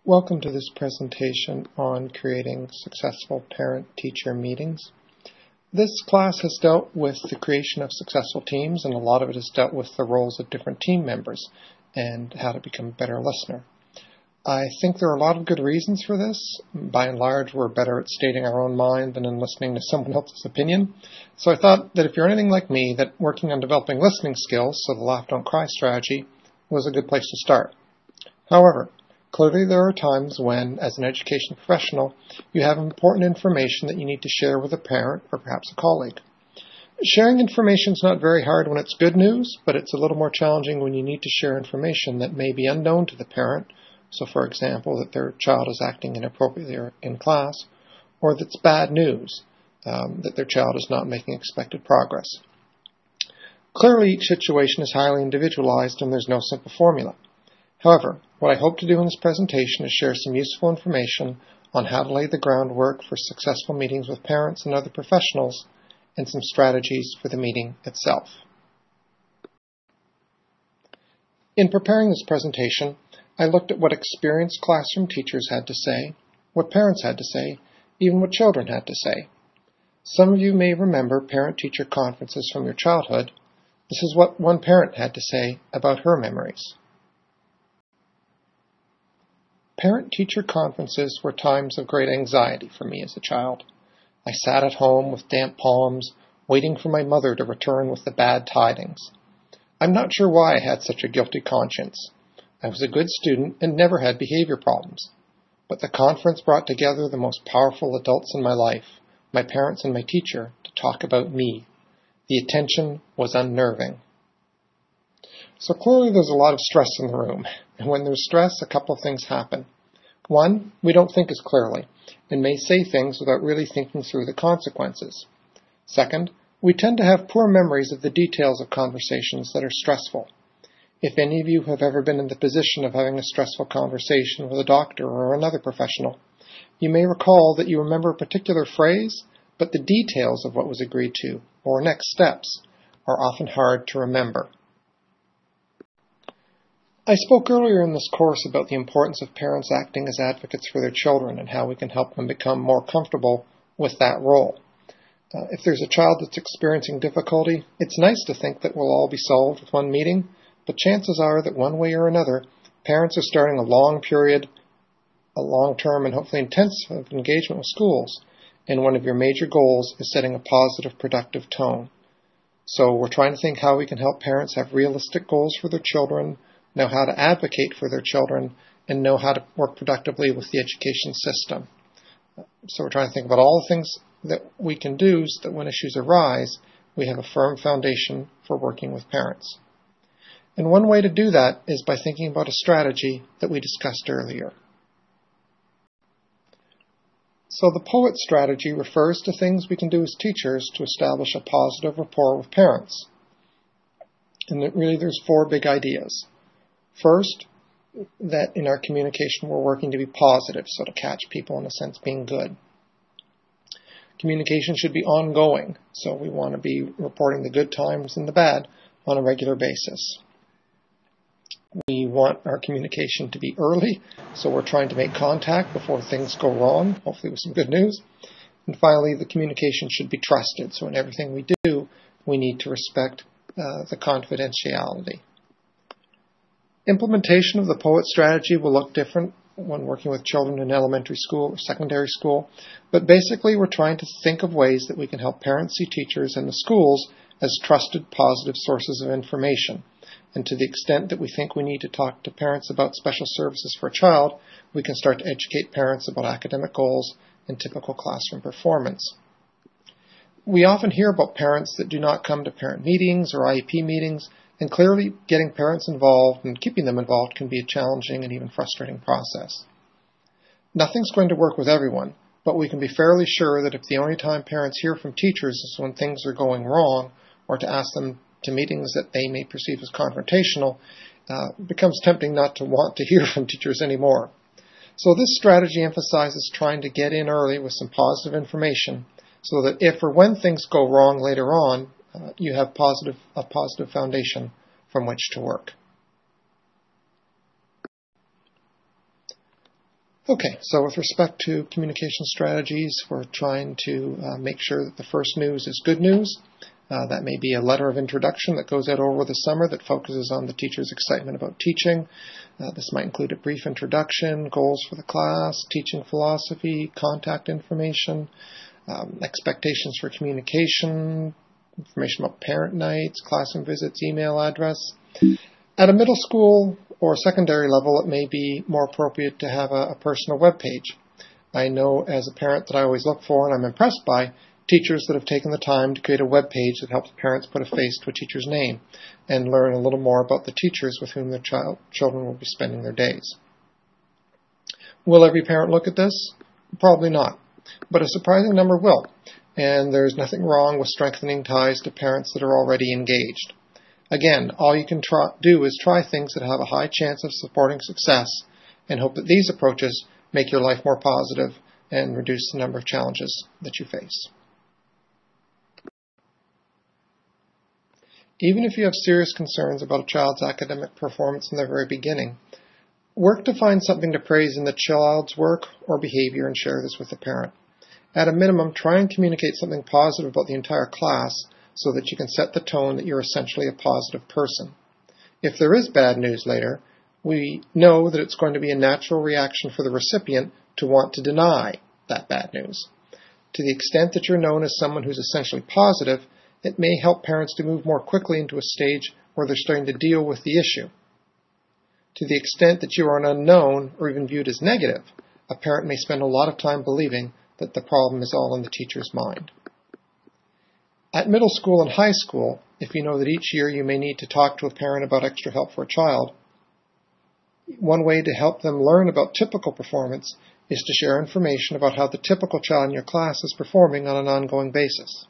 Welcome to this presentation on creating successful parent-teacher meetings. This class has dealt with the creation of successful teams, and a lot of it has dealt with the roles of different team members and how to become a better listener. I think there are a lot of good reasons for this. By and large, we're better at stating our own mind than in listening to someone else's opinion. So I thought that if you're anything like me, that working on developing listening skills, so the Laugh Don't Cry strategy, was a good place to start. However, clearly there are times when, as an education professional, you have important information that you need to share with a parent or perhaps a colleague. Sharing information is not very hard when it's good news, but it's a little more challenging when you need to share information that may be unknown to the parent. So, for example, that their child is acting inappropriately in class, or that's bad news, that their child is not making expected progress. Clearly, each situation is highly individualized and there's no simple formula. However, what I hope to do in this presentation is share some useful information on how to lay the groundwork for successful meetings with parents and other professionals, and some strategies for the meeting itself. In preparing this presentation, I looked at what experienced classroom teachers had to say, what parents had to say, even what children had to say. Some of you may remember parent-teacher conferences from your childhood. This is what one parent had to say about her memories. Parent-teacher conferences were times of great anxiety for me as a child. I sat at home with damp palms, waiting for my mother to return with the bad tidings. I'm not sure why I had such a guilty conscience. I was a good student and never had behavior problems. But the conference brought together the most powerful adults in my life, my parents and my teacher, to talk about me. The attention was unnerving. So clearly there's a lot of stress in the room, and when there's stress, a couple of things happen. One, we don't think as clearly, and may say things without really thinking through the consequences. Second, we tend to have poor memories of the details of conversations that are stressful. If any of you have ever been in the position of having a stressful conversation with a doctor or another professional, you may recall that you remember a particular phrase, but the details of what was agreed to, or next steps, are often hard to remember. I spoke earlier in this course about the importance of parents acting as advocates for their children and how we can help them become more comfortable with that role. If there's a child that's experiencing difficulty, it's nice to think that we'll all be solved with one meeting, but chances are that one way or another, parents are starting a long-term and hopefully intensive engagement with schools, and one of your major goals is setting a positive, productive tone. So we're trying to think how we can help parents have realistic goals for their children, know how to advocate for their children, and know how to work productively with the education system. So we're trying to think about all the things that we can do so that when issues arise, we have a firm foundation for working with parents. And one way to do that is by thinking about a strategy that we discussed earlier. So the POET strategy refers to things we can do as teachers to establish a positive rapport with parents. And there's four big ideas. First, that in our communication we're working to be positive, so to catch people in a sense being good. Communication should be ongoing, so we want to be reporting the good times and the bad on a regular basis. We want our communication to be early, so we're trying to make contact before things go wrong, hopefully with some good news. And finally, the communication should be trusted, so in everything we do, we need to respect the confidentiality. Implementation of the POET strategy will look different when working with children in elementary school or secondary school, but basically we're trying to think of ways that we can help parents see teachers and the schools as trusted, positive sources of information. And to the extent that we think we need to talk to parents about special services for a child, we can start to educate parents about academic goals and typical classroom performance. We often hear about parents that do not come to parent meetings or IEP meetings, and clearly getting parents involved and keeping them involved can be a challenging and even frustrating process. Nothing's going to work with everyone, but we can be fairly sure that if the only time parents hear from teachers is when things are going wrong, or to ask them to meetings that they may perceive as confrontational, it becomes tempting not to want to hear from teachers anymore. So this strategy emphasizes trying to get in early with some positive information so that if or when things go wrong later on, you have a positive foundation from which to work. Okay, so with respect to communication strategies, we're trying to make sure that the first news is good news. That may be a letter of introduction that goes out over the summer that focuses on the teacher's excitement about teaching. This might include a brief introduction, goals for the class, teaching philosophy, contact information, expectations for communication, information about parent nights, classroom visits, email address. At a middle school or secondary level, it may be more appropriate to have a personal web page. I know as a parent that I always look for, and I'm impressed by, teachers that have taken the time to create a web page that helps parents put a face to a teacher's name and learn a little more about the teachers with whom their children will be spending their days. Will every parent look at this? Probably not, but a surprising number will, and there's nothing wrong with strengthening ties to parents that are already engaged. Again, all you can do is try things that have a high chance of supporting success and hope that these approaches make your life more positive and reduce the number of challenges that you face. Even if you have serious concerns about a child's academic performance in the very beginning, work to find something to praise in the child's work or behavior and share this with the parent. At a minimum, try and communicate something positive about the entire class so that you can set the tone that you're essentially a positive person. If there is bad news later, we know that it's going to be a natural reaction for the recipient to want to deny that bad news. To the extent that you're known as someone who's essentially positive, it may help parents to move more quickly into a stage where they're starting to deal with the issue. To the extent that you are an unknown or even viewed as negative, a parent may spend a lot of time believing that the problem is all in the teacher's mind. At middle school and high school, if you know that each year you may need to talk to a parent about extra help for a child, one way to help them learn about typical performance is to share information about how the typical child in your class is performing on an ongoing basis.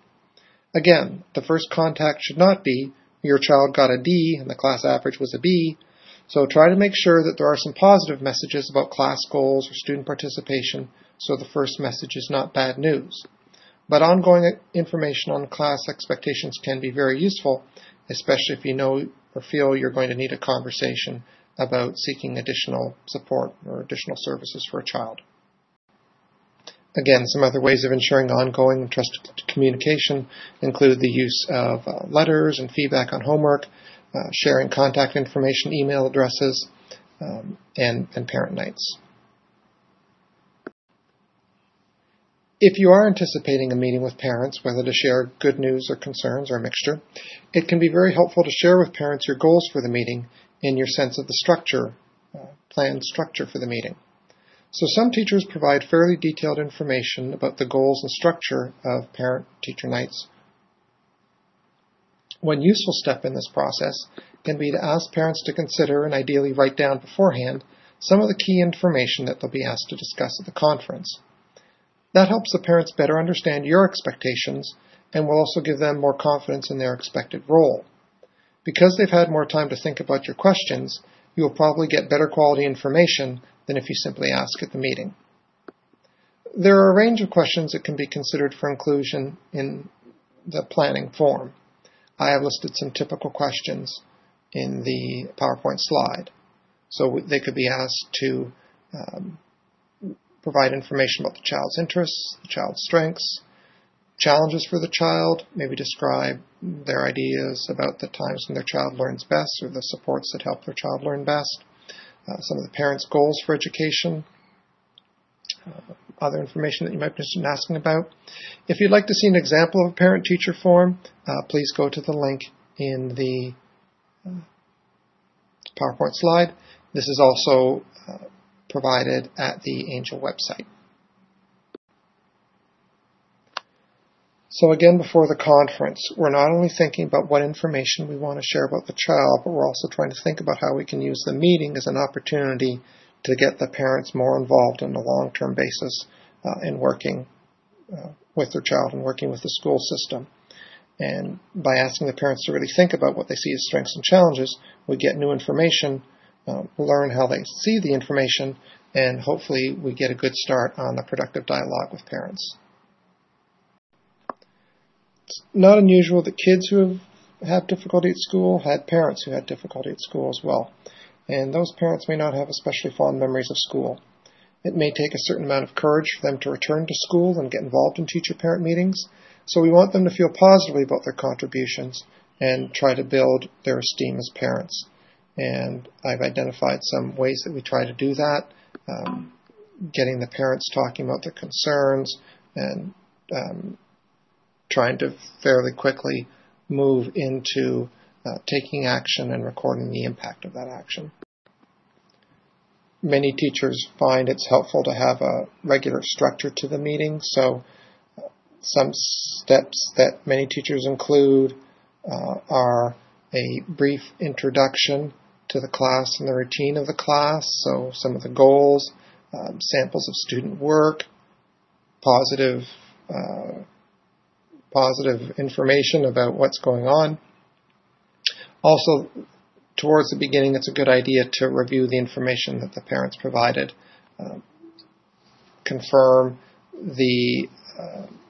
Again, the first contact should not be, your child got a D and the class average was a B, so try to make sure that there are some positive messages about class goals or student participation, so the first message is not bad news. But ongoing information on class expectations can be very useful, especially if you know or feel you're going to need a conversation about seeking additional support or additional services for a child. Again, some other ways of ensuring ongoing and trusted communication include the use of letters and feedback on homework, sharing contact information, email addresses, and parent nights. If you are anticipating a meeting with parents, whether to share good news or concerns or a mixture, it can be very helpful to share with parents your goals for the meeting and your sense of the structure, planned structure for the meeting. So some teachers provide fairly detailed information about the goals and structure of parent-teacher nights. One useful step in this process can be to ask parents to consider and ideally write down beforehand some of the key information that they'll be asked to discuss at the conference. That helps the parents better understand your expectations and will also give them more confidence in their expected role. Because they've had more time to think about your questions, you will probably get better quality information than if you simply ask at the meeting. There are a range of questions that can be considered for inclusion in the planning form. I have listed some typical questions in the PowerPoint slide. So they could be asked to provide information about the child's interests, the child's strengths, challenges for the child, maybe describe their ideas about the times when their child learns best or the supports that help their child learn best, some of the parents' goals for education, other information that you might be interested in asking about. If you'd like to see an example of a parent-teacher form, please go to the link in the PowerPoint slide. This is also provided at the Angel website. So again, before the conference, we're not only thinking about what information we want to share about the child, but we're also trying to think about how we can use the meeting as an opportunity to get the parents more involved on a long-term basis in working with their child and working with the school system. And by asking the parents to really think about what they see as strengths and challenges, we get new information, learn how they see the information, and hopefully we get a good start on a productive dialogue with parents. It's not unusual that kids who have had difficulty at school had parents who had difficulty at school as well. And those parents may not have especially fond memories of school. It may take a certain amount of courage for them to return to school and get involved in teacher-parent meetings, so we want them to feel positively about their contributions and try to build their esteem as parents. And I've identified some ways that we try to do that, getting the parents talking about their concerns and trying to fairly quickly move into taking action and recording the impact of that action. Many teachers find it's helpful to have a regular structure to the meeting, so some steps that many teachers include are a brief introduction to the class and the routine of the class, so some of the goals, samples of student work, positive information about what's going on. Also, towards the beginning, it's a good idea to review the information that the parents provided, confirm the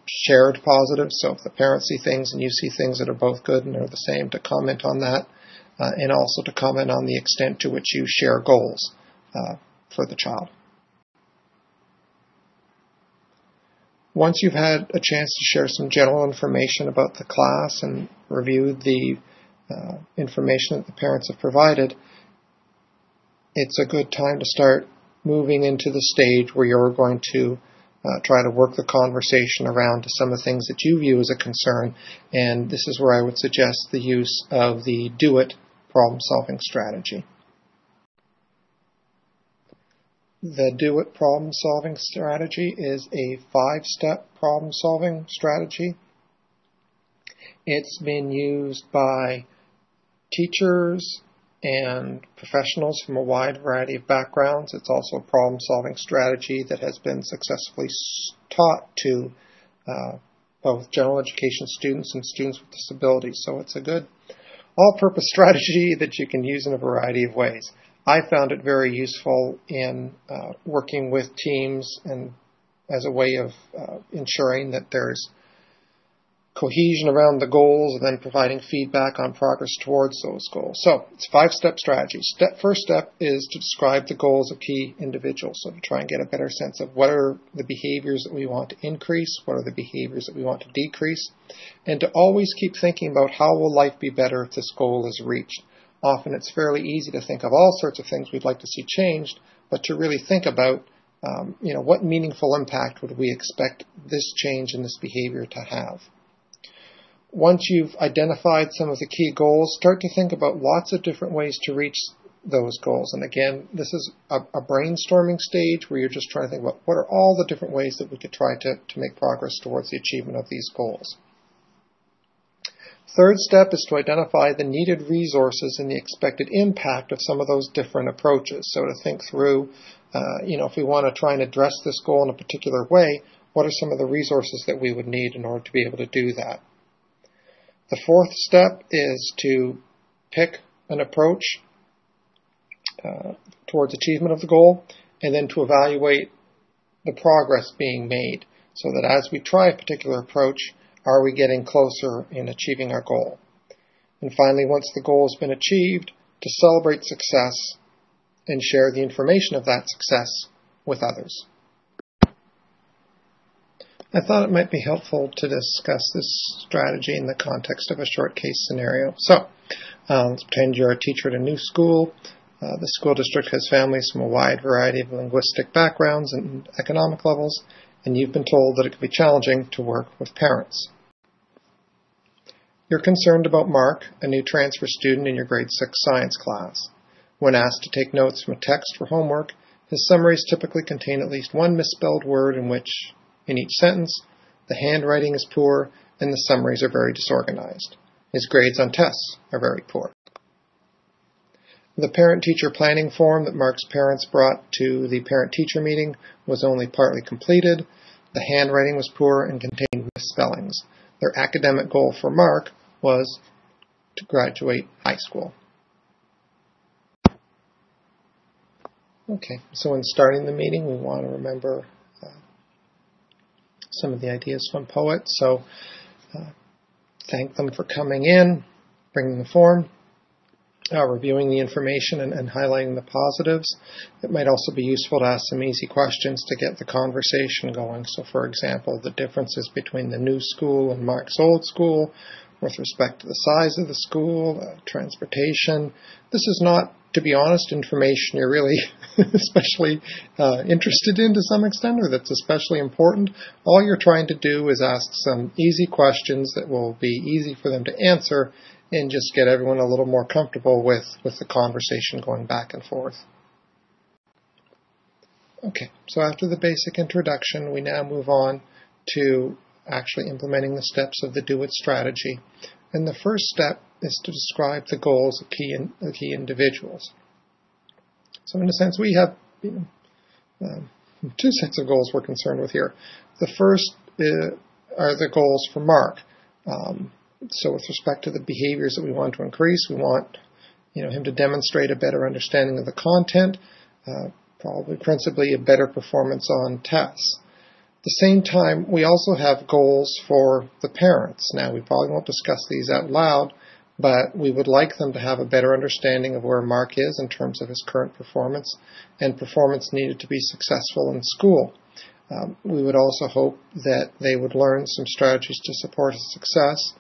shared positives. So if the parents see things and you see things that are both good and are the same, to comment on that, and also to comment on the extent to which you share goals for the child. Once you've had a chance to share some general information about the class and reviewed the information that the parents have provided, it's a good time to start moving into the stage where you're going to try to work the conversation around to some of the things that you view as a concern, and this is where I would suggest the use of the do-it problem-solving strategy. The do-it problem-solving strategy is a 5-step problem-solving strategy. It's been used by teachers and professionals from a wide variety of backgrounds. It's also a problem-solving strategy that has been successfully taught to both general education students and students with disabilities. So it's a good all-purpose strategy that you can use in a variety of ways. I found it very useful in working with teams and as a way of ensuring that there's cohesion around the goals and then providing feedback on progress towards those goals. So it's a 5-step strategy. First step is to describe the goals of key individuals. So to try and get a better sense of what are the behaviors that we want to increase, what are the behaviors that we want to decrease, and to always keep thinking about how will life be better if this goal is reached. Often it's fairly easy to think of all sorts of things we'd like to see changed, but to really think about what meaningful impact would we expect this change in this behavior to have. Once you've identified some of the key goals, start to think about lots of different ways to reach those goals. And again, this is a brainstorming stage where you're just trying to think about what are all the different ways that we could try to make progress towards the achievement of these goals. Third step is to identify the needed resources and the expected impact of some of those different approaches. So to think through, if we want to try and address this goal in a particular way, what are some of the resources that we would need in order to be able to do that? The fourth step is to pick an approach towards achievement of the goal, and then to evaluate the progress being made, so that as we try a particular approach, are we getting closer in achieving our goal? And finally, once the goal has been achieved, to celebrate success and share the information of that success with others. I thought it might be helpful to discuss this strategy in the context of a short case scenario. So, let's pretend you're a teacher at a new school. The school district has families from a wide variety of linguistic backgrounds and economic levels, and you've been told that it can be challenging to work with parents. You're concerned about Mark, a new transfer student in your grade 6 science class. When asked to take notes from a text for homework, his summaries typically contain at least one misspelled word in each sentence, the handwriting is poor, and the summaries are very disorganized. His grades on tests are very poor. The parent-teacher planning form that Mark's parents brought to the parent-teacher meeting was only partly completed. The handwriting was poor and contained misspellings. Their academic goal for Mark was to graduate high school. Okay, so in starting the meeting, we want to remember some of the ideas from Poet. So thank them for coming in, bringing the form. reviewing the information and highlighting the positives. It might also be useful to ask some easy questions to get the conversation going. So, for example, the differences between the new school and Mark's old school with respect to the size of the school, transportation. This is not, to be honest, information you're really especially interested in to some extent, or that's especially important. All you're trying to do is ask some easy questions that will be easy for them to answer and just get everyone a little more comfortable with the conversation going back and forth. Okay, so after the basic introduction, we now move on to actually implementing the steps of the Do-It strategy. And the first step is to describe the goals of key individuals. So in a sense, we have two sets of goals we're concerned with here. The first are the goals for Mark. So with respect to the behaviors that we want to increase, we want him to demonstrate a better understanding of the content, probably principally a better performance on tests. At the same time, we also have goals for the parents. Now, we probably won't discuss these out loud, but we would like them to have a better understanding of where Mark is in terms of his current performance and performance needed to be successful in school. We would also hope that they would learn some strategies to support his success,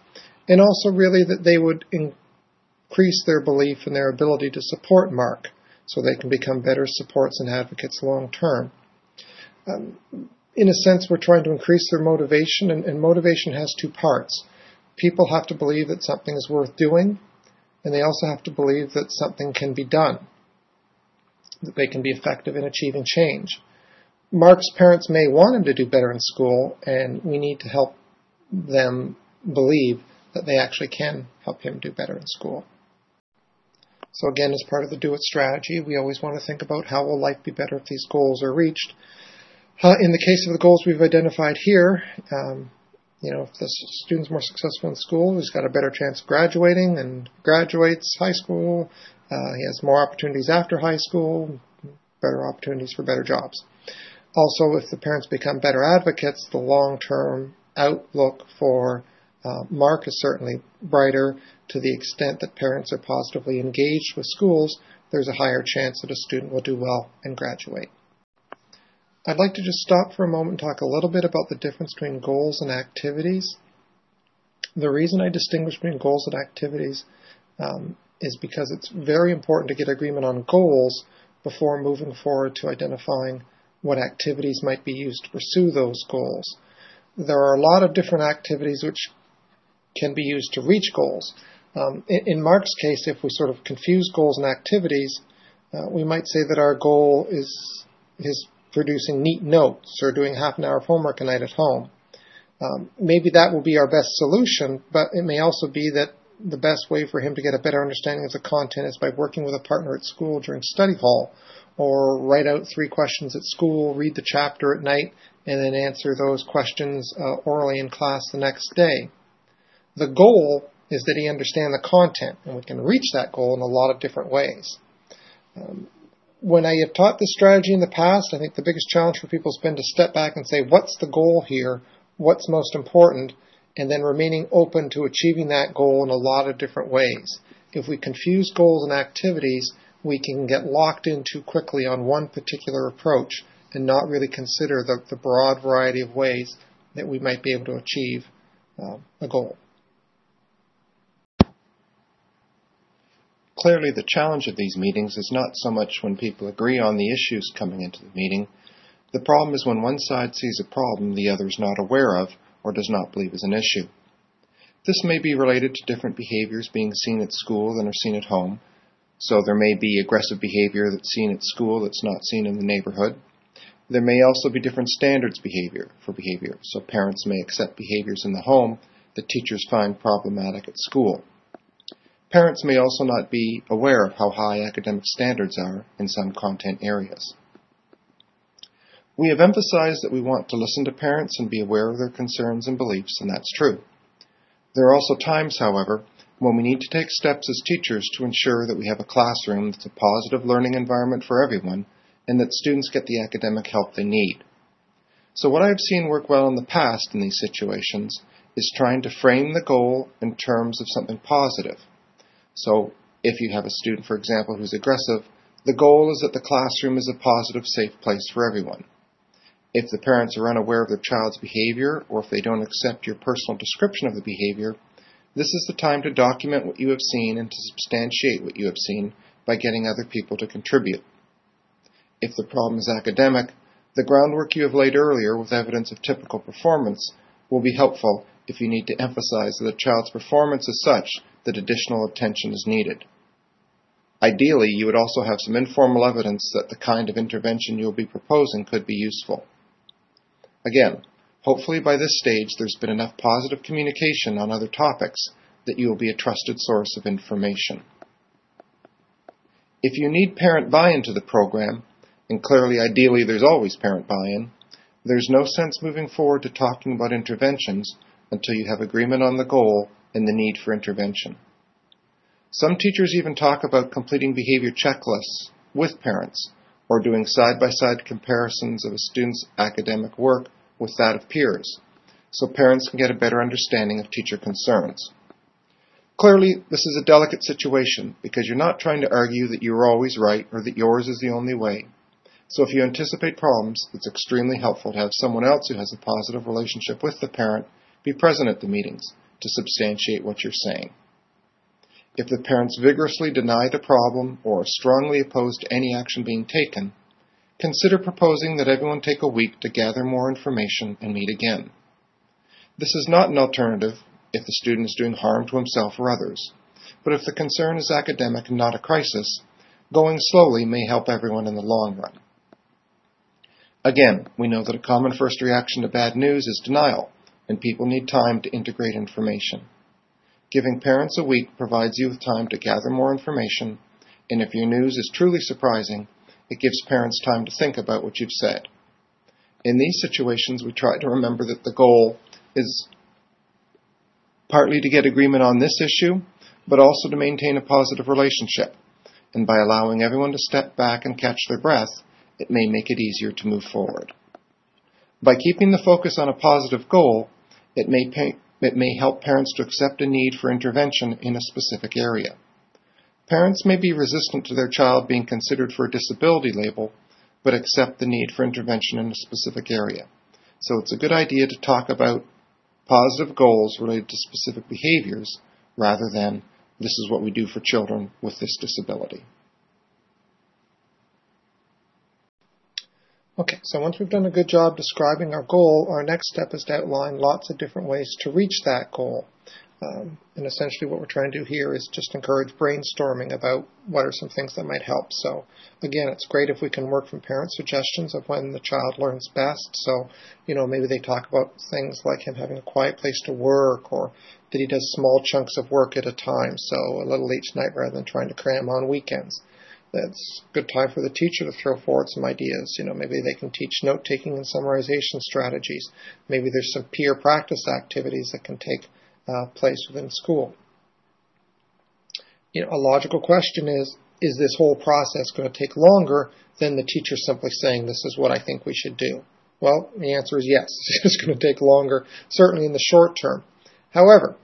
and also really that they would increase their belief in their ability to support Mark so they can become better supports and advocates long term. In a sense, we're trying to increase their motivation, and motivation has two parts. People have to believe that something is worth doing, and they also have to believe that something can be done, that they can be effective in achieving change. Mark's parents may want him to do better in school, and we need to help them believe that they actually can help him do better in school. So again, as part of the Do-It strategy, we always want to think about how will life be better if these goals are reached. In the case of the goals we've identified here, if the student's more successful in school, he's got a better chance of graduating and graduates high school. He has more opportunities after high school, better opportunities for better jobs. Also, if the parents become better advocates, the long-term outlook for Mark is certainly brighter. To the extent that parents are positively engaged with schools, there's a higher chance that a student will do well and graduate. I'd like to just stop for a moment and talk a little bit about the difference between goals and activities. The reason I distinguish between goals and activities is because it's very important to get agreement on goals before moving forward to identifying what activities might be used to pursue those goals. There are a lot of different activities which can be used to reach goals. In Mark's case, if we sort of confuse goals and activities, we might say that our goal is producing neat notes or doing half an hour of homework a night at home. Maybe that will be our best solution, but it may also be that the best way for him to get a better understanding of the content is by working with a partner at school during study hall, or write out 3 questions at school, read the chapter at night, and then answer those questions orally in class the next day. The goal is that he understand the content, and we can reach that goal in a lot of different ways. When I have taught this strategy in the past, I think the biggest challenge for people has been to step back and say, what's the goal here? What's most important? And then remaining open to achieving that goal in a lot of different ways. If we confuse goals and activities, we can get locked in too quickly on one particular approach and not really consider the broad variety of ways that we might be able to achieve a goal. Clearly, the challenge of these meetings is not so much when people agree on the issues coming into the meeting. The problem is when one side sees a problem the other is not aware of or does not believe is an issue. This may be related to different behaviors being seen at school than are seen at home. So there may be aggressive behavior that's seen at school that's not seen in the neighborhood. There may also be different standards for behavior. So parents may accept behaviors in the home that teachers find problematic at school. Parents may also not be aware of how high academic standards are in some content areas. We have emphasized that we want to listen to parents and be aware of their concerns and beliefs, and that's true. There are also times, however, when we need to take steps as teachers to ensure that we have a classroom that's a positive learning environment for everyone and that students get the academic help they need. So what I have seen work well in the past in these situations is trying to frame the goal in terms of something positive. So If you have a student, for example, who's aggressive, the goal is that the classroom is a positive, safe place for everyone. If the parents are unaware of their child's behavior, or if they don't accept your personal description of the behavior, this is the time to document what you have seen and to substantiate what you have seen by getting other people to contribute. If the problem is academic, the groundwork you have laid earlier with evidence of typical performance will be helpful if you need to emphasize that a child's performance is such that additional attention is needed. Ideally, you would also have some informal evidence that the kind of intervention you will be proposing could be useful. Again, hopefully by this stage there's been enough positive communication on other topics that you will be a trusted source of information. If you need parent buy-in to the program, and clearly ideally there's always parent buy-in, there's no sense moving forward to talking about interventions until you have agreement on the goal and the need for intervention. Some teachers even talk about completing behavior checklists with parents, or doing side-by-side comparisons of a student's academic work with that of peers, so parents can get a better understanding of teacher concerns. Clearly, this is a delicate situation because you're not trying to argue that you're always right or that yours is the only way. So if you anticipate problems, it's extremely helpful to have someone else who has a positive relationship with the parent be present at the meetings to substantiate what you're saying. If the parents vigorously deny the problem or are strongly opposed to any action being taken, consider proposing that everyone take a week to gather more information and meet again. This is not an alternative if the student is doing harm to himself or others, but if the concern is academic and not a crisis, going slowly may help everyone in the long run. Again, we know that a common first reaction to bad news is denial, and people need time to integrate information. Giving parents a week provides you with time to gather more information, and if your news is truly surprising, it gives parents time to think about what you've said. In these situations, we try to remember that the goal is partly to get agreement on this issue, but also to maintain a positive relationship. And by allowing everyone to step back and catch their breath, it may make it easier to move forward. By keeping the focus on a positive goal, it may help parents to accept a need for intervention in a specific area. Parents may be resistant to their child being considered for a disability label, but accept the need for intervention in a specific area. So it's a good idea to talk about positive goals related to specific behaviors rather than this is what we do for children with this disability. Okay, so once we've done a good job describing our goal, our next step is to outline lots of different ways to reach that goal. And essentially what we're trying to do here is just encourage brainstorming about what are some things that might help. So again, it's great if we can work from parent suggestions of when the child learns best. So, maybe they talk about things like him having a quiet place to work, or that he does small chunks of work at a time, so a little each night rather than trying to cram on weekends. That's a good time for the teacher to throw forward some ideas. Maybe they can teach note-taking and summarization strategies. Maybe there's some peer practice activities that can take place within school. A logical question is this whole process going to take longer than the teacher simply saying, this is what I think we should do? Well, the answer is yes. It's going to take longer, certainly in the short term. However,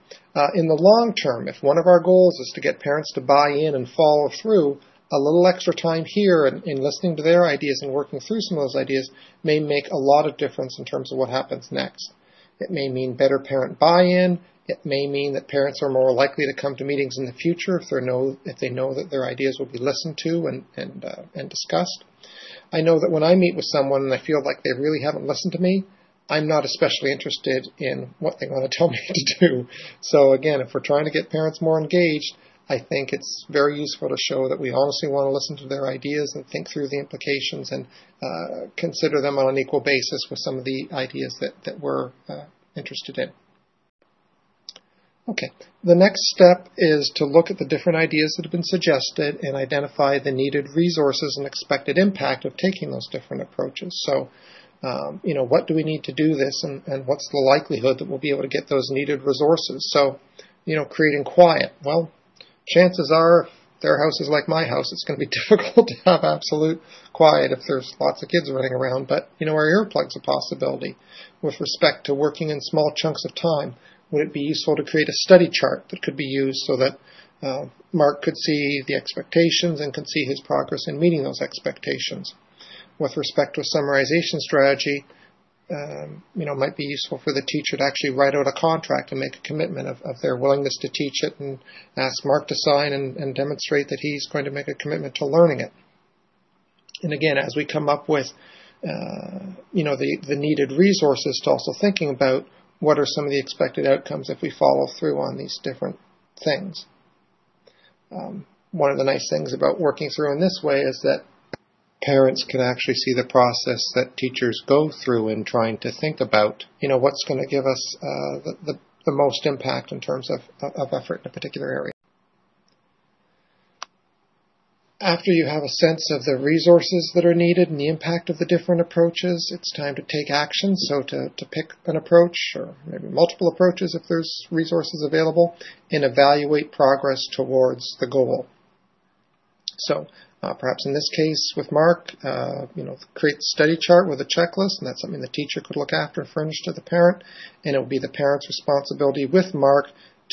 in the long term, if one of our goals is to get parents to buy in and follow through, a little extra time here in listening to their ideas and working through some of those ideas may make a lot of difference in terms of what happens next. It may mean better parent buy-in. It may mean that parents are more likely to come to meetings in the future if they know that their ideas will be listened to and discussed. I know that when I meet with someone and I feel like they really haven't listened to me, I'm not especially interested in what they want to tell me to do. So again, if we're trying to get parents more engaged, I think it's very useful to show that we honestly want to listen to their ideas and think through the implications and consider them on an equal basis with some of the ideas that we're interested in. Okay, the next step is to look at the different ideas that have been suggested and identify the needed resources and expected impact of taking those different approaches. So, what do we need to do this, and what's the likelihood that we'll be able to get those needed resources? So, creating quiet. Well, chances are, if their house is like my house, it's going to be difficult to have absolute quiet if there's lots of kids running around. But, our earplug's a possibility. With respect to working in small chunks of time, would it be useful to create a study chart that could be used so that Mark could see the expectations and can see his progress in meeting those expectations. With respect to a summarization strategy, it might be useful for the teacher to actually write out a contract and make a commitment of their willingness to teach it, and ask Mark to sign and demonstrate that he's going to make a commitment to learning it. And again, as we come up with the needed resources, to also thinking about what are some of the expected outcomes if we follow through on these different things. One of the nice things about working through in this way is that parents can actually see the process that teachers go through in trying to think about, what's going to give us the most impact in terms of effort in a particular area. After you have a sense of the resources that are needed and the impact of the different approaches, it's time to take action. So to pick an approach, or maybe multiple approaches if there's resources available, and evaluate progress towards the goal. So perhaps in this case with Mark, create the study chart with a checklist, and that's something the teacher could look after and furnish to the parent, and it will be the parent's responsibility with Mark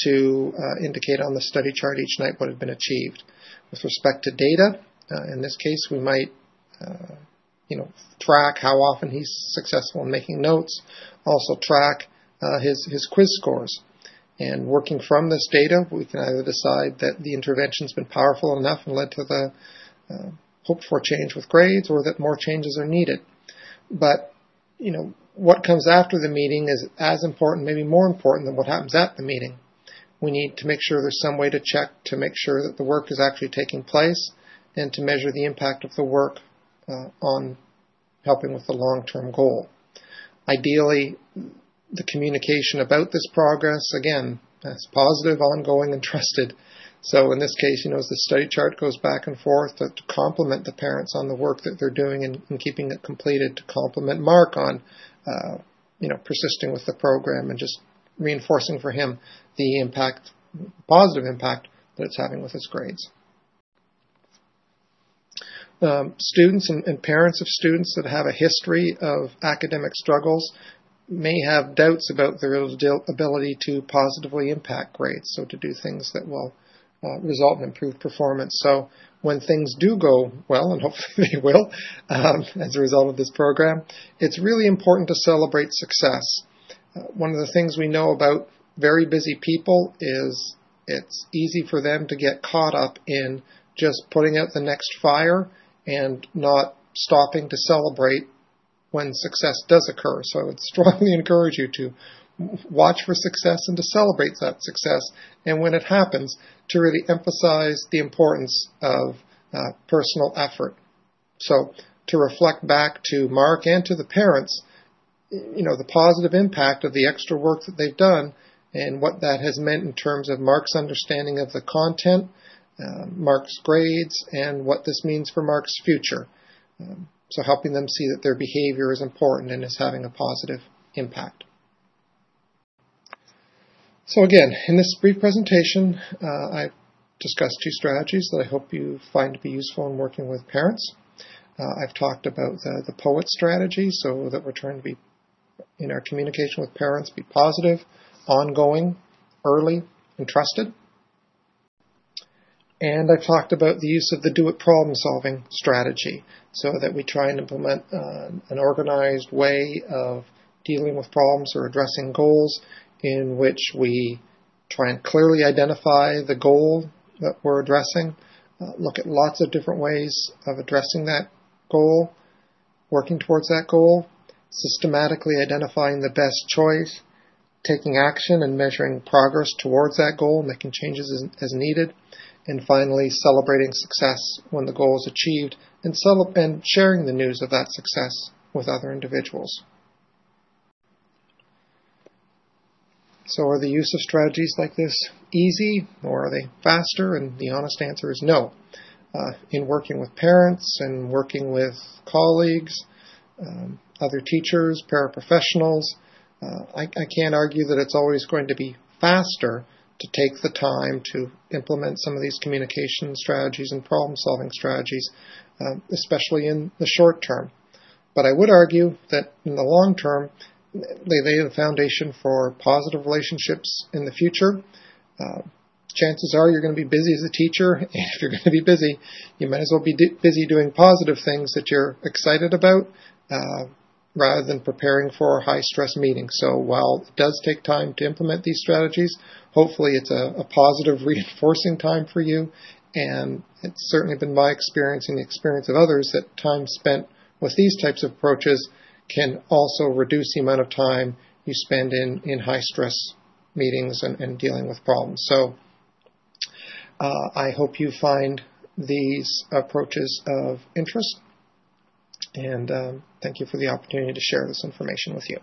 to indicate on the study chart each night what had been achieved. With respect to data, in this case we might track how often he's successful in making notes, also track his quiz scores. And working from this data, we can either decide that the intervention's been powerful enough and led to the hoped for change with grades, or that more changes are needed. But, what comes after the meeting is as important, maybe more important than what happens at the meeting. We need to make sure there's some way to check to make sure that the work is actually taking place, and to measure the impact of the work on helping with the long-term goal. Ideally, the communication about this progress, again, is positive, ongoing, and trusted. So in this case, as the study chart goes back and forth to compliment the parents on the work that they're doing and keeping it completed, to compliment Mark on, persisting with the program and just reinforcing for him the impact, positive impact that it's having with his grades. Students and parents of students that have a history of academic struggles may have doubts about their ability to positively impact grades, so to do things that will result in improved performance. So when things do go well, and hopefully they will as a result of this program, it's really important to celebrate success. One of the things we know about very busy people is it's easy for them to get caught up in just putting out the next fire and not stopping to celebrate when success does occur. So I would strongly encourage you to watch for success and to celebrate that success, and when it happens, to really emphasize the importance of personal effort. So to reflect back to Mark and to the parents, the positive impact of the extra work that they've done, and what that has meant in terms of Mark's understanding of the content, Mark's grades, and what this means for Mark's future. So helping them see that their behavior is important and is having a positive impact. So again, in this brief presentation, I've discussed two strategies that I hope you find to be useful in working with parents. I've talked about the POET strategy, so that we're trying to be, in our communication with parents, be positive, ongoing, early, and trusted. And I've talked about the use of the do-it problem-solving strategy, so that we try and implement an organized way of dealing with problems or addressing goals, in which we try and clearly identify the goal that we're addressing, look at lots of different ways of addressing that goal, working towards that goal, systematically identifying the best choice, taking action and measuring progress towards that goal, making changes as needed, and finally celebrating success when the goal is achieved, and sharing the news of that success with other individuals. So are the use of strategies like this easy, or are they faster? And the honest answer is no. In working with parents and working with colleagues, other teachers, paraprofessionals, I can't argue that it's always going to be faster to take the time to implement some of these communication strategies and problem-solving strategies, especially in the short term. But I would argue that in the long term, they lay the foundation for positive relationships in the future, chances are you're going to be busy as a teacher, and if you're going to be busy, you might as well be busy doing positive things that you're excited about, rather than preparing for high-stress meetings. So while it does take time to implement these strategies, hopefully it's a positive reinforcing time for you, and it's certainly been my experience and the experience of others that time spent with these types of approaches can also reduce the amount of time you spend in high-stress meetings and dealing with problems. So I hope you find these approaches of interest, and thank you for the opportunity to share this information with you.